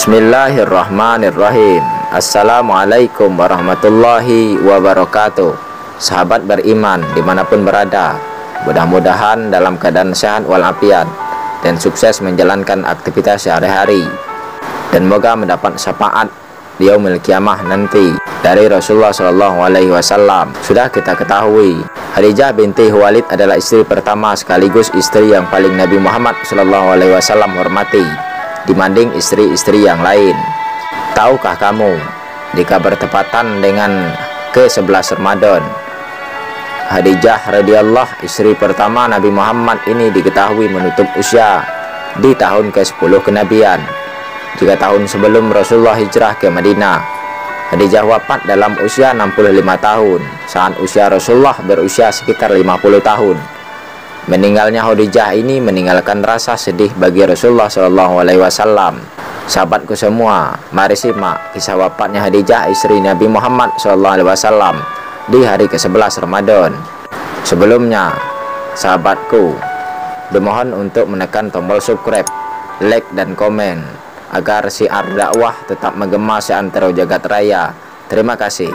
Bismillahirrahmanirrahim. Assalamualaikum warahmatullahi wabarakatuh. Sahabat beriman dimanapun berada, mudah-mudahan dalam keadaan sehat walafiat dan sukses menjalankan aktivitas sehari-hari, dan moga mendapat syafaat di yaumil kiamah nanti dari Rasulullah SAW. Sudah kita ketahui, Khadijah binti Khuwailid adalah istri pertama sekaligus istri yang paling Nabi Muhammad SAW hormati dibanding istri-istri yang lain. Tahukah kamu, jika bertepatan dengan ke-11 Ramadan, Khadijah radhiyallahu istri pertama Nabi Muhammad ini diketahui menutup usia di tahun ke-10 kenabian. Jika tahun sebelum Rasulullah hijrah ke Madinah, Khadijah wafat dalam usia 65 tahun saat usia Rasulullah berusia sekitar 50 tahun. Meninggalnya Khadijah ini meninggalkan rasa sedih bagi Rasulullah SAW. Sahabatku semua, mari simak kisah wafatnya Khadijah istri Nabi Muhammad SAW di hari ke-11 Ramadan. Sebelumnya, sahabatku, dimohon untuk menekan tombol subscribe, like dan komen agar siar dakwah tetap menggema seantero jagat raya. Terima kasih.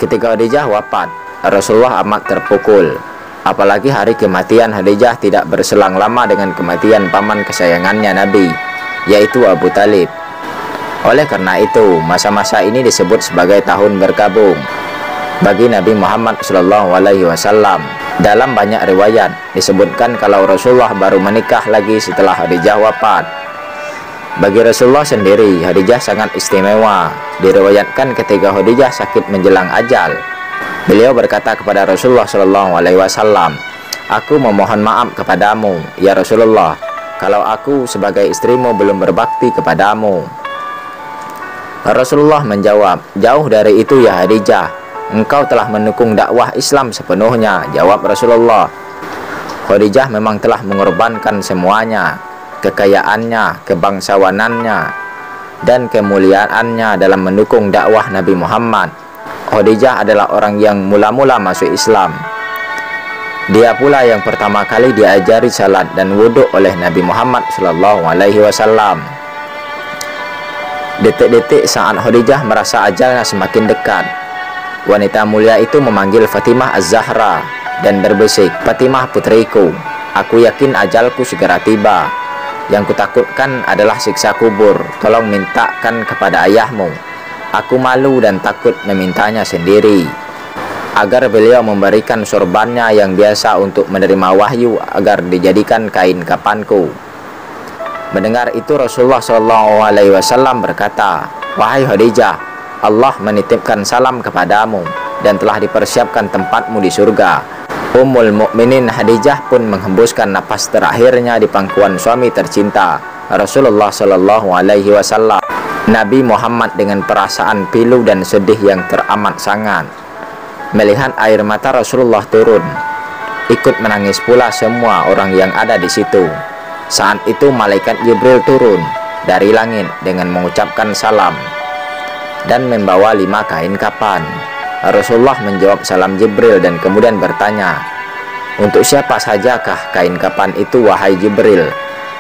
Ketika Khadijah wafat, Rasulullah amat terpukul. Apalagi hari kematian Khadijah tidak berselang lama dengan kematian paman kesayangannya Nabi, yaitu Abu Talib. Oleh karena itu, masa-masa ini disebut sebagai tahun berkabung bagi Nabi Muhammad SAW. Dalam banyak riwayat disebutkan kalau Rasulullah baru menikah lagi setelah Khadijah wafat. Bagi Rasulullah sendiri, Khadijah sangat istimewa. Diriwayatkan ketika Khadijah sakit menjelang ajal, beliau berkata kepada Rasulullah SAW, "Aku memohon maaf kepadamu, ya Rasulullah, kalau aku sebagai istrimu belum berbakti kepadamu." Rasulullah menjawab, "Jauh dari itu ya Khadijah, engkau telah mendukung dakwah Islam sepenuhnya." Jawab Rasulullah, "Khadijah memang telah mengorbankan semuanya, kekayaannya, kebangsawanannya, dan kemuliaannya dalam mendukung dakwah Nabi Muhammad. Khadijah adalah orang yang mula-mula masuk Islam. Dia pula yang pertama kali diajari salat dan wudhu oleh Nabi Muhammad SAW. Detik-detik saat Khadijah merasa ajalnya semakin dekat, wanita mulia itu memanggil Fatimah Az-Zahra dan berbisik, 'Fatimah putriku, aku yakin ajalku segera tiba. Yang kutakutkan adalah siksa kubur. Tolong mintakan kepada ayahmu. Aku malu dan takut memintanya sendiri, agar beliau memberikan sorbannya yang biasa untuk menerima wahyu agar dijadikan kain kapanku.' Mendengar itu Rasulullah SAW berkata, 'Wahai Khadijah, Allah menitipkan salam kepadamu dan telah dipersiapkan tempatmu di surga.' Ummul Mukminin Khadijah pun menghembuskan napas terakhirnya di pangkuan suami tercinta Rasulullah SAW. Nabi Muhammad dengan perasaan pilu dan sedih yang teramat sangat melihat air mata Rasulullah turun. Ikut menangis pula semua orang yang ada di situ. Saat itu malaikat Jibril turun dari langit dengan mengucapkan salam dan membawa 5 kain kapan. Rasulullah menjawab salam Jibril dan kemudian bertanya, 'Untuk siapa sajakah kain kapan itu, wahai Jibril?'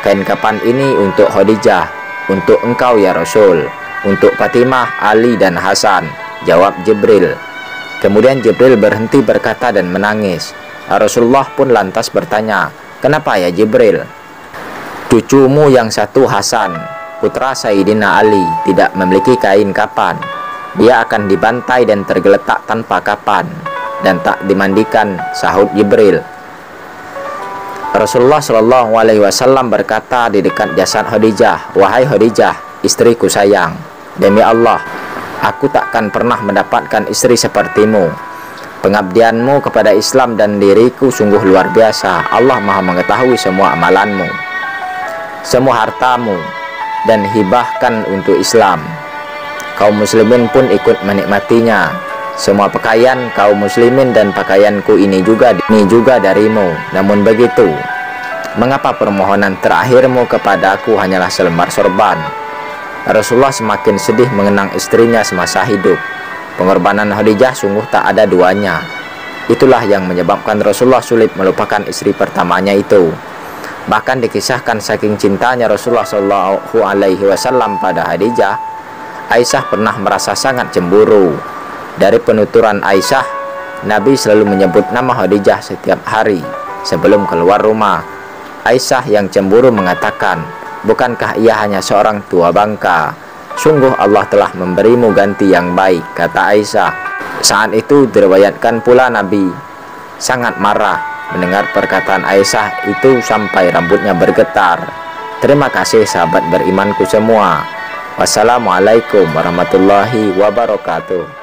'Kain kapan ini untuk Khadijah, untuk engkau ya Rasul, untuk Fatimah, Ali dan Hasan,' jawab Jibril. Kemudian Jibril berhenti berkata dan menangis. Rasulullah pun lantas bertanya, 'Kenapa ya Jibril?' 'Cucumu yang satu Hasan, putra Sayyidina Ali, tidak memiliki kain kapan. Dia akan dibantai dan tergeletak tanpa kapan dan tak dimandikan,' sahut Jibril. Rasulullah SAW berkata di dekat jasad Khadijah, 'Wahai Khadijah, istriku sayang, demi Allah, aku takkan pernah mendapatkan istri sepertimu. Pengabdianmu kepada Islam dan diriku sungguh luar biasa. Allah Maha mengetahui semua amalanmu. Semua hartamu dan hibahkan untuk Islam. Kaum muslimin pun ikut menikmatinya. Semua pakaian kaum muslimin dan pakaianku ini juga darimu. Namun begitu, mengapa permohonan terakhirmu kepadaku hanyalah selembar sorban?' Rasulullah semakin sedih mengenang istrinya semasa hidup. Pengorbanan Khadijah sungguh tak ada duanya. Itulah yang menyebabkan Rasulullah sulit melupakan istri pertamanya itu. Bahkan dikisahkan saking cintanya Rasulullah Shallallahu Alaihi Wasallam pada Khadijah, Aisyah pernah merasa sangat cemburu. Dari penuturan Aisyah, Nabi selalu menyebut nama Khadijah setiap hari sebelum keluar rumah. Aisyah yang cemburu mengatakan, "Bukankah ia hanya seorang tua bangka? Sungguh Allah telah memberimu ganti yang baik," kata Aisyah. Saat itu diriwayatkan pula Nabi sangat marah mendengar perkataan Aisyah itu sampai rambutnya bergetar. Terima kasih sahabat berimanku semua. Wassalamualaikum warahmatullahi wabarakatuh.